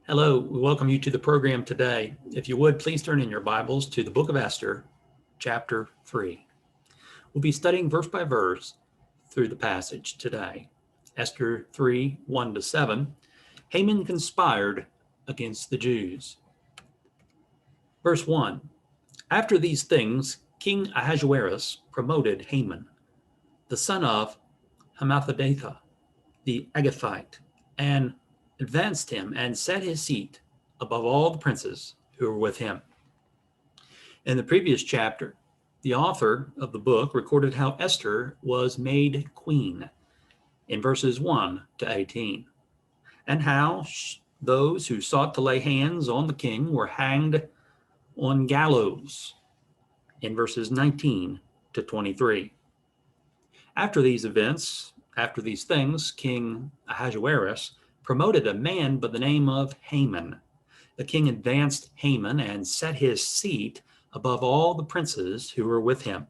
Hello, we welcome you to the program today. If you would, please turn in your Bibles to the Book of Esther, chapter 3. We'll be studying verse by verse through the passage today. Esther 3, 1 to 7. Haman conspired against the Jews. Verse 1. After these things, King Ahasuerus promoted Haman, the son of Hammedatha the Agagite, and advanced him and set his seat above all the princes who were with him. In the previous chapter, the author of the book recorded how Esther was made queen in verses 1 to 18, and how those who sought to lay hands on the king were hanged on gallows in verses 19 to 23. After these things, King Ahasuerus promoted a man by the name of Haman. The king advanced Haman and set his seat above all the princes who were with him.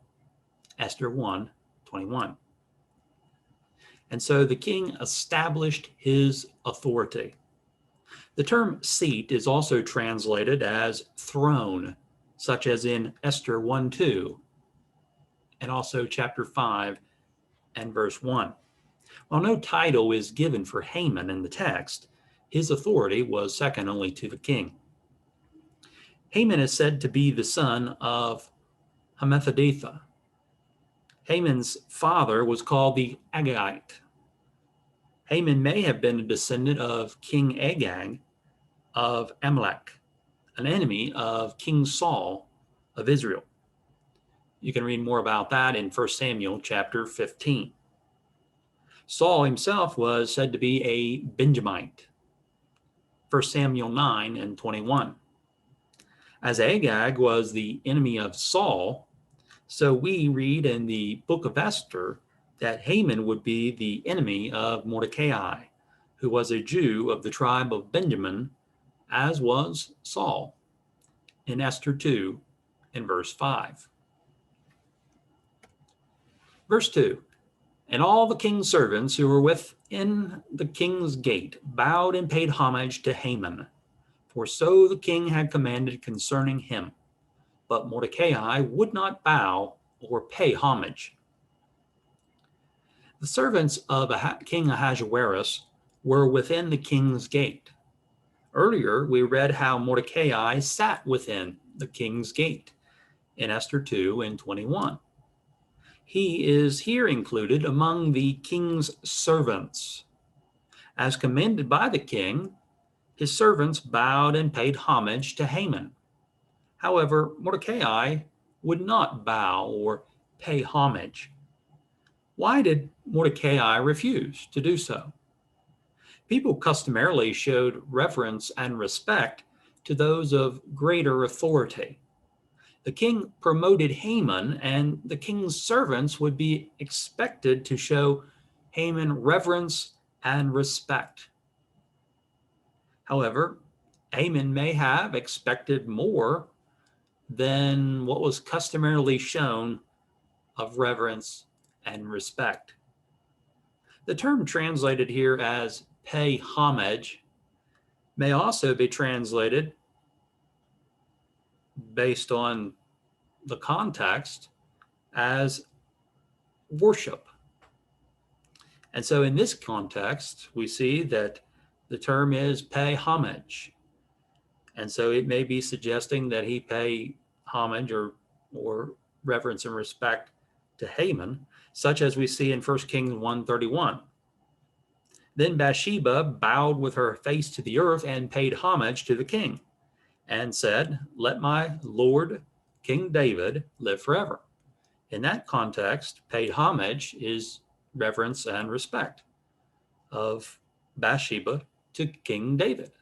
Esther 1:21. And so the king established his authority. The term seat is also translated as throne, such as in Esther 1:2, and also chapter 5 and verse 1. While no title is given for Haman in the text, his authority was second only to the king. Haman is said to be the son of Hammedatha. Haman's father was called the Agagite. Haman may have been a descendant of King Agag of Amalek, an enemy of King Saul of Israel. You can read more about that in 1 Samuel chapter 15. Saul himself was said to be a Benjamite, 1 Samuel 9 and 21. As Agag was the enemy of Saul, so we read in the Book of Esther that Haman would be the enemy of Mordecai, who was a Jew of the tribe of Benjamin, as was Saul, in Esther 2 and verse 5. Verse 2. And all the king's servants who were within the king's gate bowed and paid homage to Haman, for so the king had commanded concerning him. But Mordecai would not bow or pay homage. The servants of King Ahasuerus were within the king's gate. Earlier, we read how Mordecai sat within the king's gate in Esther 2 and 21. He is here included among the king's servants. As commanded by the king, his servants bowed and paid homage to Haman. However, Mordecai would not bow or pay homage. Why did Mordecai refuse to do so? People customarily showed reverence and respect to those of greater authority. The king promoted Haman, and the king's servants would be expected to show Haman reverence and respect. However, Haman may have expected more than what was customarily shown of reverence and respect. The term translated here as pay homage may also be translated, based on the context, as worship. And so in this context, we see that the term is pay homage. And so it may be suggesting that he pay homage or reverence and respect to Haman, such as we see in 1 Kings 1:31. Then Bathsheba bowed with her face to the earth and paid homage to the king, and said, "Let my Lord King David live forever." In that context, paid homage is reverence and respect of Bathsheba to King David.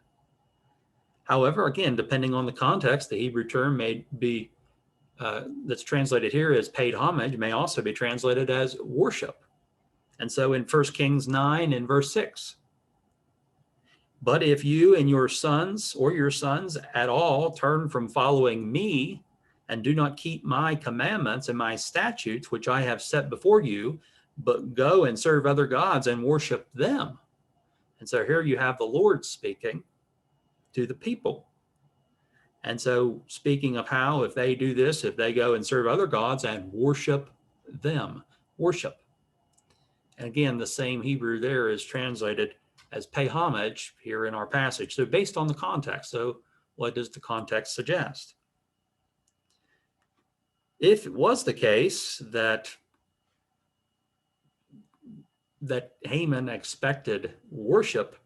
However, again, depending on the context, the Hebrew term may be that's translated here as paid homage may also be translated as worship. And so in 1 Kings 9 and verse 6, "But if you and your sons at all turn from following me and do not keep my commandments and my statutes, which I have set before you, but go and serve other gods and worship them." And so here you have the Lord speaking. to the people. And so, speaking of how, if they do this, if they go and serve other gods and worship them, worship. And again, the same Hebrew there is translated as pay homage here in our passage. So, based on the context. So, what does the context suggest? If it was the case that Haman expected worship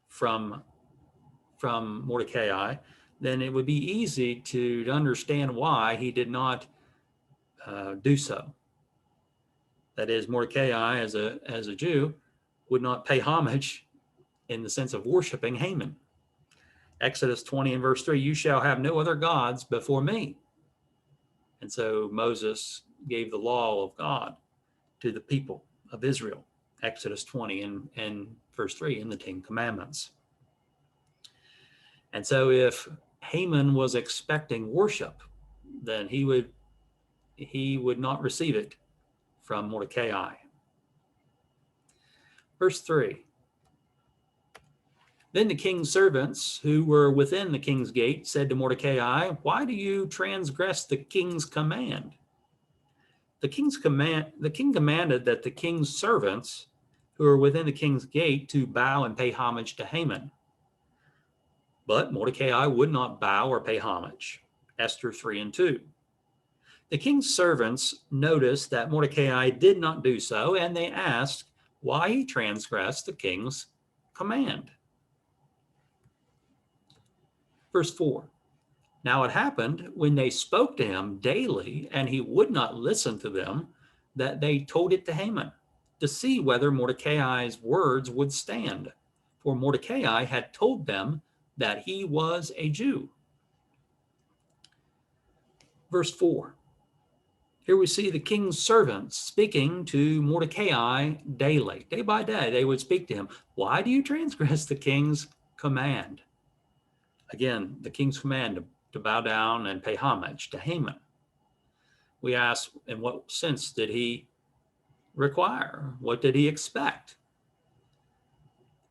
from Mordecai, then it would be easy to understand why he did not do so. That is, Mordecai, as a Jew, would not pay homage in the sense of worshiping Haman. Exodus 20 and verse 3, you shall have no other gods before me. And so Moses gave the law of God to the people of Israel. Exodus 20 and verse 3 in the Ten Commandments. And so if Haman was expecting worship, then he would not receive it from Mordecai. Verse 3. Then the king's servants who were within the king's gate said to Mordecai, why do you transgress the king's command? The king commanded that the king's servants who were within the king's gate to bow and pay homage to Haman. But Mordecai would not bow or pay homage. Esther 3 and 2. The king's servants noticed that Mordecai did not do so, and they asked why he transgressed the king's command. Verse 4. Now it happened when they spoke to him daily, and he would not listen to them, that they told it to Haman, to see whether Mordecai's words would stand. For Mordecai had told them that he was a Jew. Verse 4. Here we see the king's servants speaking to Mordecai daily. Day by day, they would speak to him. Why do you transgress the king's command? Again, the king's command to bow down and pay homage to Haman. We ask, in what sense did he require? What did he expect?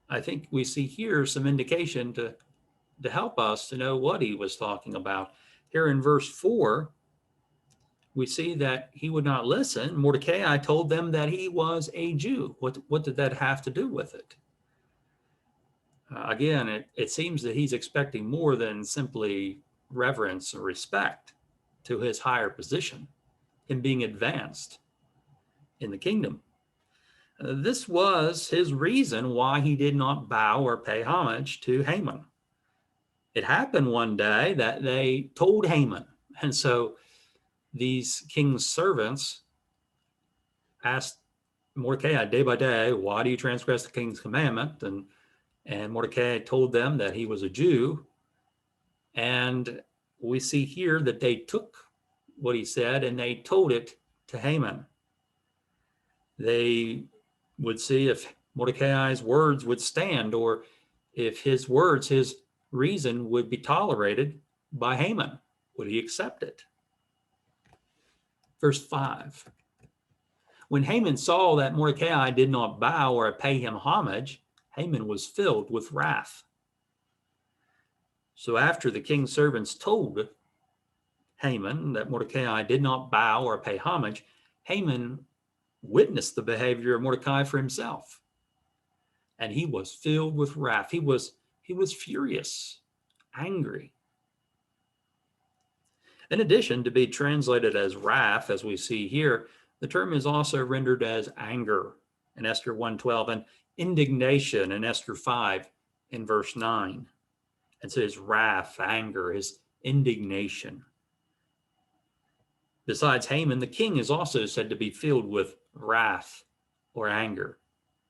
I think we see here some indication to help us to know what he was talking about. Here in verse 4, we see that he would not listen. Mordecai told them that he was a Jew. What did that have to do with it? Again, it seems that he's expecting more than simply reverence or respect to his higher position, him being advanced in the kingdom. This was his reason why he did not bow or pay homage to Haman. It happened one day that they told Haman, and so these king's servants asked Mordecai day by day, why do you transgress the king's commandment? And Mordecai told them that he was a Jew. And we see here that they took what he said and they told it to Haman. They would see if Mordecai's words would stand, or if his words, his reason would be tolerated by Haman. Would he accept it? Verse 5. When Haman saw that Mordecai did not bow or pay him homage, Haman was filled with wrath. So after the king's servants told Haman that Mordecai did not bow or pay homage, Haman witnessed the behavior of Mordecai for himself. And he was filled with wrath. He was furious, angry. In addition to be translated as wrath, as we see here, the term is also rendered as anger in Esther 1:12 and indignation in Esther 5 in verse 9. And so his wrath, anger, his indignation. Besides Haman, the king is also said to be filled with wrath or anger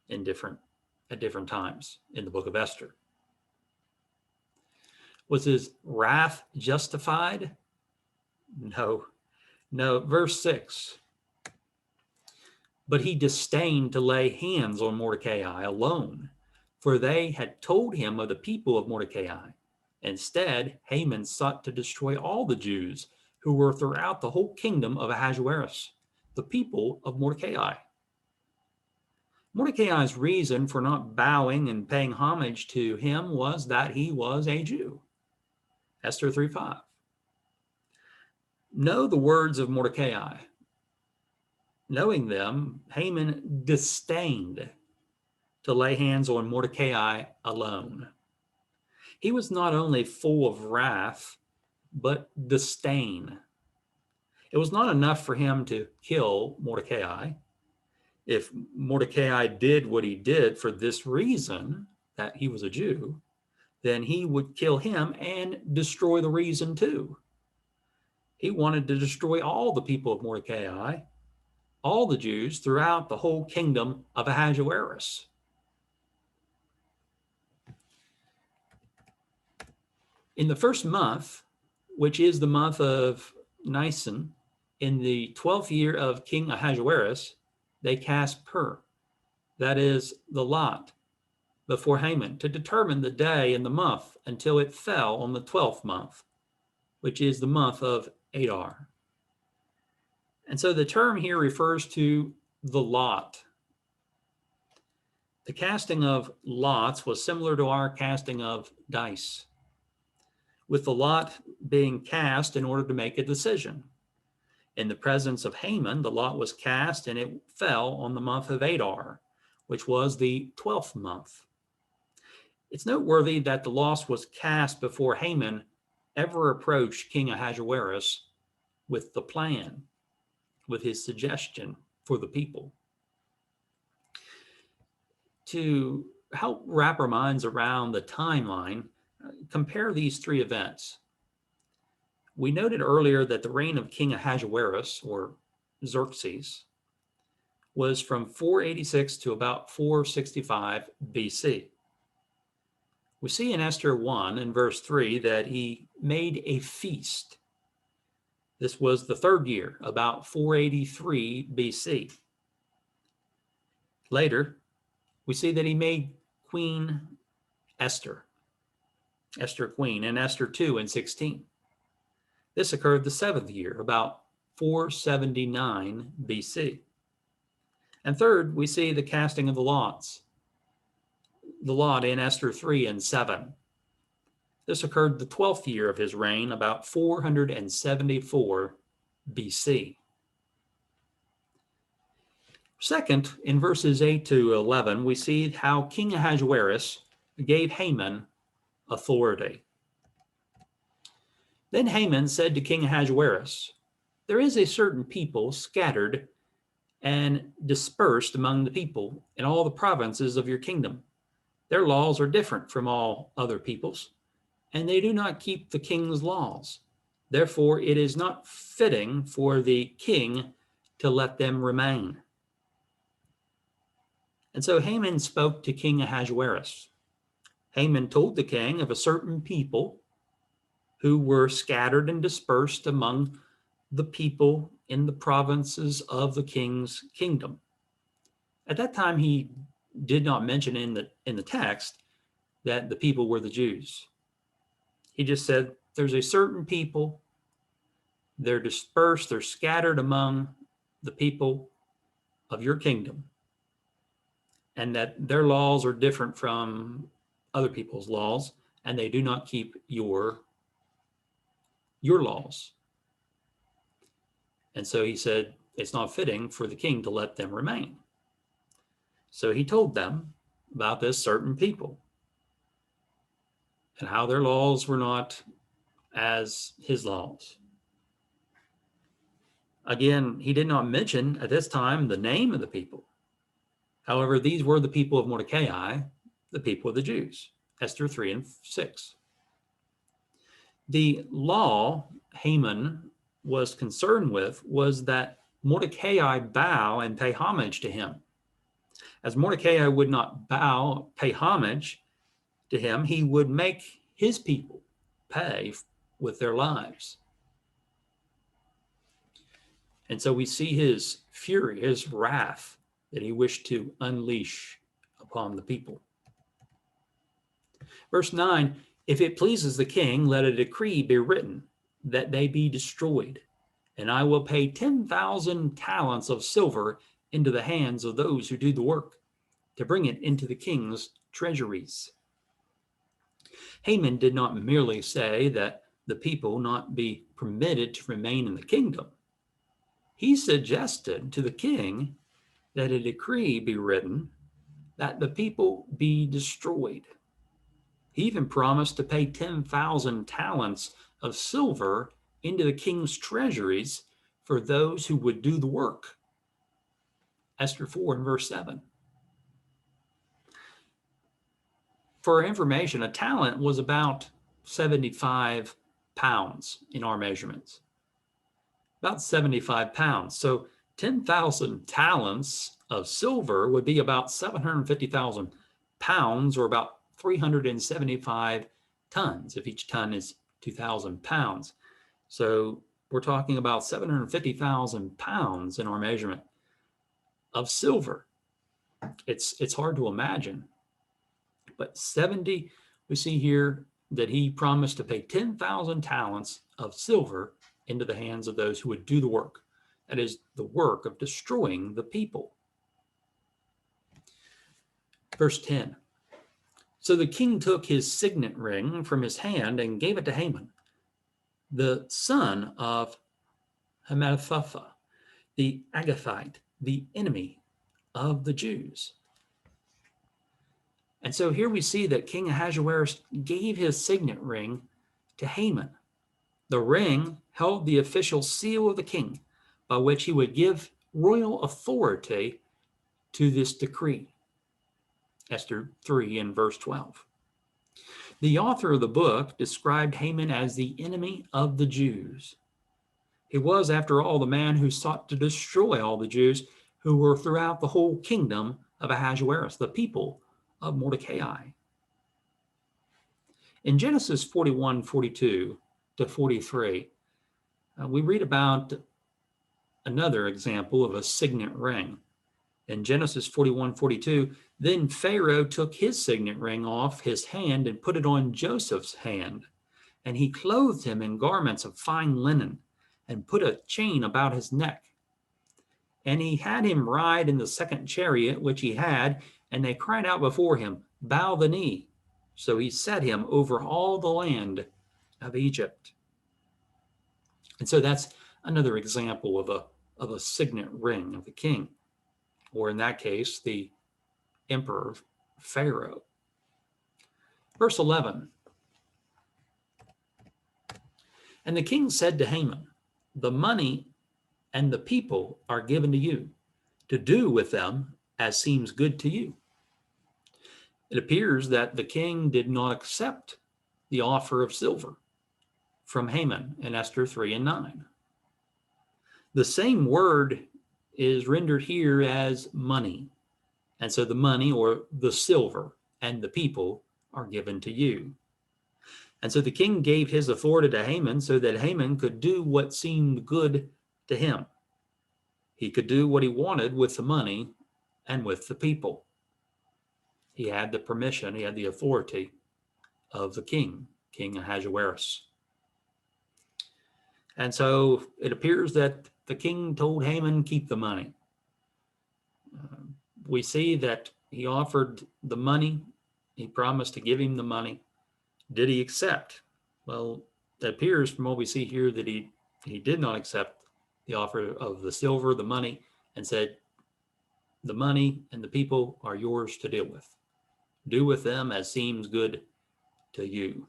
at different times in the book of Esther. Was his wrath justified? No. Verse 6. But he disdained to lay hands on Mordecai alone, for they had told him of the people of Mordecai. Instead, Haman sought to destroy all the Jews who were throughout the whole kingdom of Ahasuerus, the people of Mordecai. Mordecai's reason for not bowing and paying homage to him was that he was a Jew. Esther 3:5. Know the words of Mordecai. Knowing them, Haman disdained to lay hands on Mordecai alone. He was not only full of wrath, but disdain. It was not enough for him to kill Mordecai. If Mordecai did what he did for this reason, that he was a Jew, then he would kill him and destroy the reason too. He wanted to destroy all the people of Mordecai, all the Jews throughout the whole kingdom of Ahasuerus. In the first month, which is the month of Nisan, in the 12th year of King Ahasuerus, they cast that is, the lot, before Haman to determine the day and the month until it fell on the 12th month, which is the month of Adar. And so the term here refers to the lot. The casting of lots was similar to our casting of dice, with the lot being cast in order to make a decision. In the presence of Haman, the lot was cast and it fell on the month of Adar, which was the 12th month. It's noteworthy that the lot was cast before Haman ever approached King Ahasuerus with the plan, with his suggestion for the people. To help wrap our minds around the timeline, compare these three events. We noted earlier that the reign of King Ahasuerus, or Xerxes, was from 486 to about 465 BC. We see in Esther 1 and verse 3 that he made a feast. This was the third year, about 483 BC. Later, we see that he made Queen Esther Queen, in Esther 2 and 16. This occurred the seventh year, about 479 BC. And third, we see the casting of the lot in Esther 3 and 7. This occurred the 12th year of his reign, about 474 BC. Second, in verses 8 to 11, we see how King Ahasuerus gave Haman authority. Then Haman said to King Ahasuerus, "There is a certain people scattered and dispersed among the people in all the provinces of your kingdom. Their laws are different from all other peoples, and they do not keep the king's laws. Therefore, it is not fitting for the king to let them remain." And so Haman spoke to King Ahasuerus. Haman told the king of a certain people who were scattered and dispersed among the people in the provinces of the king's kingdom. At that time, he did not mention in the text that the people were the Jews. He just said, there's a certain people, they're dispersed, they're scattered among the people of your kingdom, and that their laws are different from other people's laws, and they do not keep your laws. And so he said, it's not fitting for the king to let them remain. So he told them about this certain people and how their laws were not as his laws. Again, he did not mention at this time the name of the people. However, these were the people of Mordecai, the people of the Jews, Esther 3 and 6. The law Haman was concerned with was that Mordecai bow and pay homage to him. As Mordecai would not pay homage to him, he would make his people pay with their lives. And so we see his fury, his wrath that he wished to unleash upon the people. Verse 9, if it pleases the king, let a decree be written that they be destroyed, and I will pay 10,000 talents of silver into the hands of those who do the work. to bring it into the king's treasuries. Haman did not merely say that the people not be permitted to remain in the kingdom. He suggested to the king that a decree be written that the people be destroyed. He even promised to pay 10,000 talents of silver into the king's treasuries for those who would do the work. Esther 4 and verse 7. For information, a talent was about 75 pounds in our measurements. About 75 pounds. So 10,000 talents of silver would be about 750,000 pounds, or about 375 tons, if each ton is 2,000 pounds. So we're talking about 750,000 pounds in our measurement of silver. It's hard to imagine. But 70, we see here that he promised to pay 10,000 talents of silver into the hands of those who would do the work. That is the work of destroying the people. Verse 10. So the king took his signet ring from his hand and gave it to Haman, the son of Hammedatha the Agagite, the enemy of the Jews. And so here we see that King Ahasuerus gave his signet ring to Haman. The ring held the official seal of the king, by which he would give royal authority to this decree. Esther 3 and verse 12. The author of the book described Haman as the enemy of the Jews. He was, after all, the man who sought to destroy all the Jews who were throughout the whole kingdom of Ahasuerus, the people of Mordecai. In Genesis 41, 42 to 43, we read about another example of a signet ring. In Genesis 41, 42, then Pharaoh took his signet ring off his hand and put it on Joseph's hand, and he clothed him in garments of fine linen and put a chain about his neck. And he had him ride in the second chariot which he had, and they cried out before him, bow the knee. So he set him over all the land of Egypt. And so that's another example of a signet ring of the king, or in that case, the emperor Pharaoh. Verse 11. And the king said to Haman, the money and the people are given to you, to do with them as seems good to you. It appears that the king did not accept the offer of silver from Haman in Esther 3 and 9. The same word is rendered here as money. And so the money, or the silver, and the people are given to you. And so the king gave his authority to Haman so that Haman could do what seemed good to him. He could do what he wanted with the money and with the people. He had the permission, he had the authority of the king, King Ahasuerus. And so it appears that the king told Haman, keep the money. We see that he offered the money. He promised to give him the money. Did he accept? Well, it appears from what we see here that he did not accept the offer of the silver, the money, and said, the money and the people are yours to deal with. Do with them as seems good to you.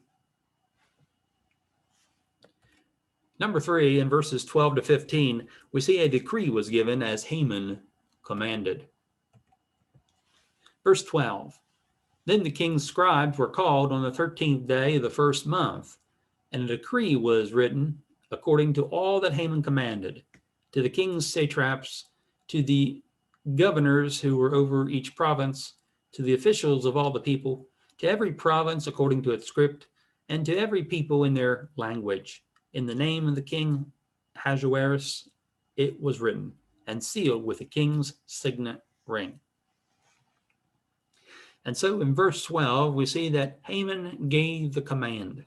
Number 3, in verses 12 to 15, we see a decree was given as Haman commanded. Verse 12, then the king's scribes were called on the 13th day of the first month, and a decree was written according to all that Haman commanded, to the king's satraps, to the governors who were over each province, to the officials of all the people, to every province according to its script, and to every people in their language. In the name of the king Ahasuerus, it was written and sealed with the king's signet ring. And so in verse 12, we see that Haman gave the command.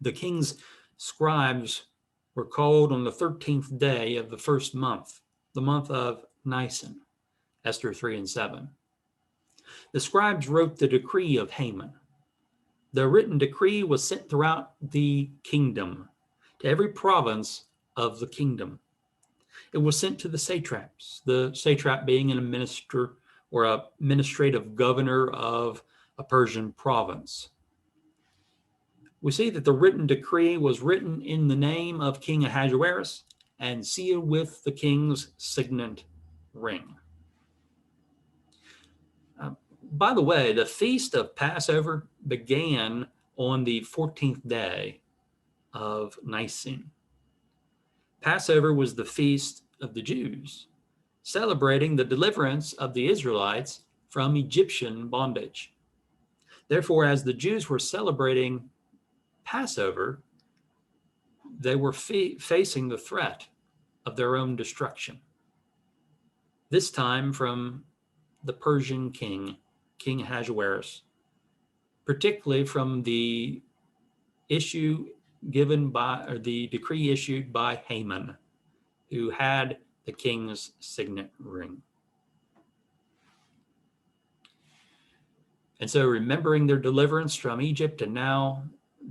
The king's scribes were called on the 13th day of the first month, the month of Nisan, Esther 3 and 7. The scribes wrote the decree of Haman. The written decree was sent throughout the kingdom, to every province of the kingdom. It was sent to the satraps, the satrap being an administrator or a administrative governor of a Persian province. We see that the written decree was written in the name of King Ahasuerus and sealed with the king's signet ring. By the way, the feast of Passover began on the 14th day of Nisan. Passover was the feast of the Jews, celebrating the deliverance of the Israelites from Egyptian bondage. Therefore, as the Jews were celebrating Passover, they were facing the threat of their own destruction, this time from the Persian king, King Ahasuerus, particularly from the decree issued by Haman, who had the king's signet ring. And so, remembering their deliverance from Egypt, and now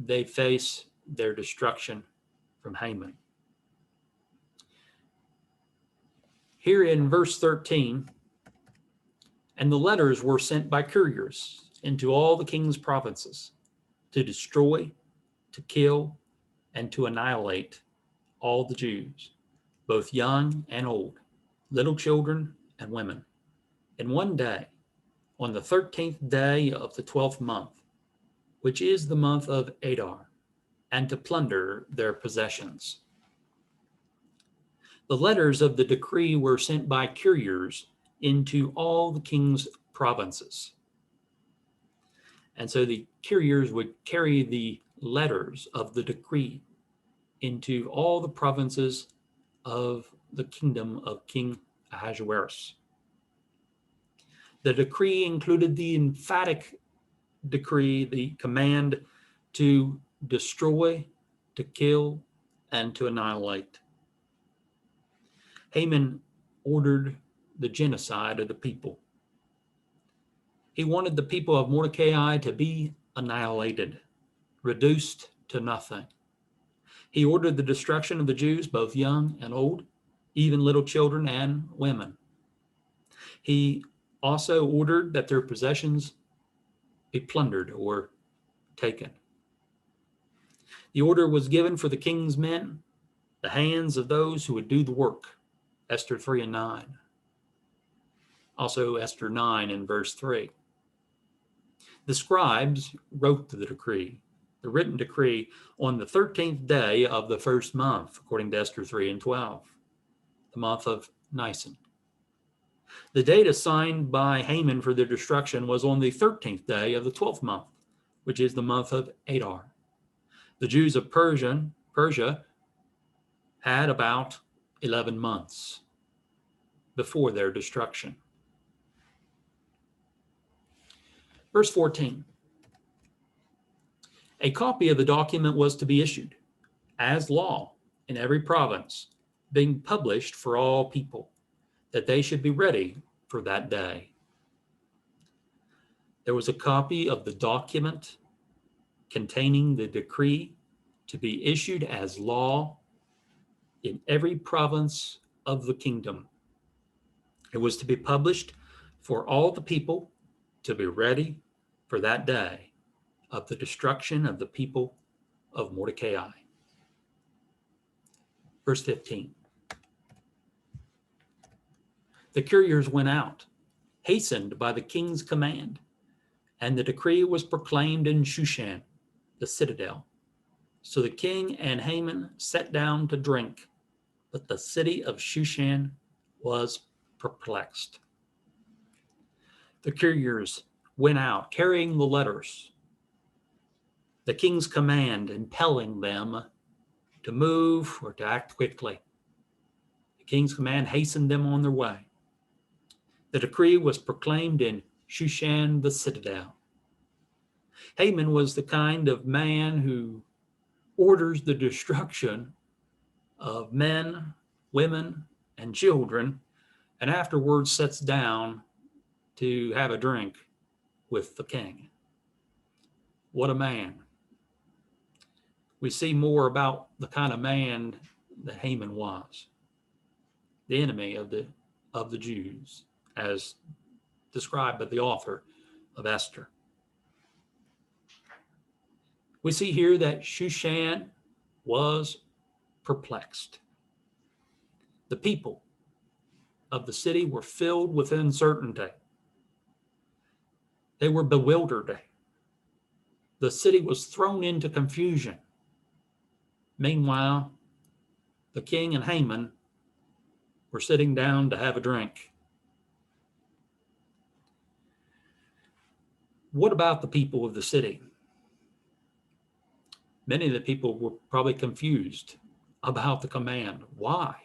they face their destruction from Haman. Here in verse 13, and the letters were sent by couriers into all the king's provinces to destroy, to kill, and to annihilate all the Jews, both young and old, little children and women, in one day, on the 13th day of the 12th month, which is the month of Adar, and to plunder their possessions. The letters of the decree were sent by couriers into all the king's provinces. And so the couriers would carry the letters of the decree into all the provinces of the kingdom of King Ahasuerus. The decree included the emphatic decree, the command to destroy, to kill, and to annihilate. Haman ordered the genocide of the people. He wanted the people of Mordecai to be annihilated, reduced to nothing. He ordered the destruction of the Jews, both young and old, even little children and women. He also ordered that their possessions be plundered or taken. The order was given for the king's men, the hands of those who would do the work, Esther 3 and 9. Also Esther 9 and verse 3. The scribes wrote the decree, the written decree, on the 13th day of the first month, according to Esther 3 and 12, the month of Nisan. The date assigned by Haman for their destruction was on the 13th day of the 12th month, which is the month of Adar. The Jews of Persia had about 11 months before their destruction. Verse 14. A copy of the document was to be issued as law in every province, being published for all people, that they should be ready for that day. There was a copy of the document containing the decree to be issued as law in every province of the kingdom. It was to be published for all the people to be ready for that day of the destruction of the people of Mordecai. Verse 15. The couriers went out, hastened by the king's command, and the decree was proclaimed in Shushan, the citadel. So the king and Haman sat down to drink, but the city of Shushan was perplexed. The couriers went out, carrying the letters, the king's command, impelling them to move or to act quickly. The king's command hastened them on their way. The decree was proclaimed in Shushan, the citadel. Haman was the kind of man who orders the destruction of men, women, and children, and afterwards sits down to have a drink with the king. What a man. We see more about the kind of man that Haman was, the enemy of the Jews, as described by the author of Esther. We see here that Shushan was perplexed. The people of the city were filled with uncertainty. They were bewildered. The city was thrown into confusion. Meanwhile, the king and Haman were sitting down to have a drink. What about the people of the city? Many of the people were probably confused about the command. Why?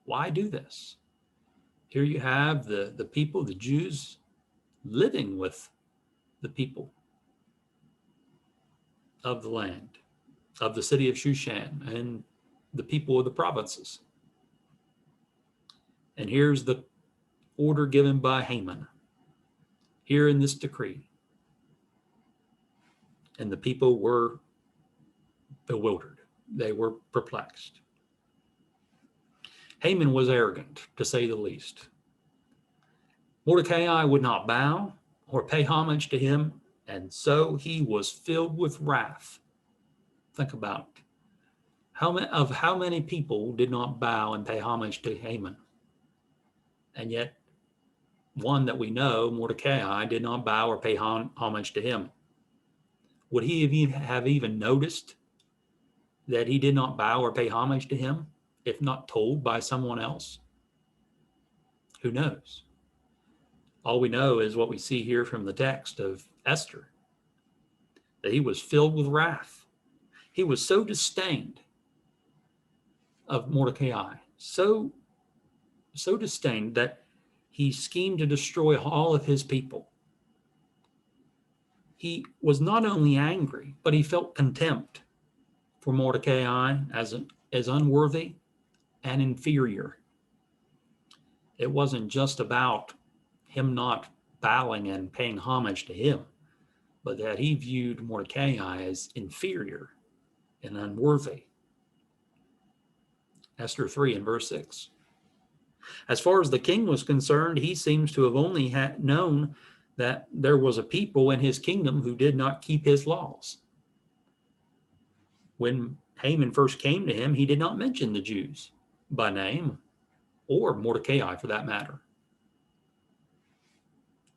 Why do this? Here you have the people, the Jews, living with the people of the land, of the city of Shushan, and the people of the provinces. And here's the order given by Haman, here in this decree. And the people were bewildered. They were perplexed. Haman was arrogant, to say the least. Mordecai would not bow or pay homage to him, and so he was filled with wrath. Think about it. How many people did not bow and pay homage to Haman? And yet, one that we know, Mordecai, did not bow or pay homage to him. Would he have even noticed that he did not bow or pay homage to him, if not told by someone else? Who knows? All we know is what we see here from the text of Esther, that he was filled with wrath. He was so disdained of Mordecai, so disdained that he schemed to destroy all of his people. He was not only angry, but he felt contempt for Mordecai as unworthy and inferior. It wasn't just about him not bowing and paying homage to him, but that he viewed Mordecai as inferior and unworthy. Esther 3 and verse 6. As far as the king was concerned, he seems to have only known that there was a people in his kingdom who did not keep his laws. When Haman first came to him, he did not mention the Jews by name, or Mordecai for that matter.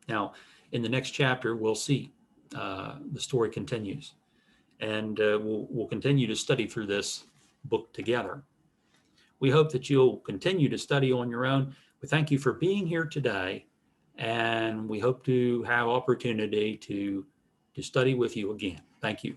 Now, in the next chapter, we'll see the story continues, and we'll continue to study through this book together. We hope that you'll continue to study on your own. We thank you for being here today, and we hope to have opportunity to study with you again. Thank you.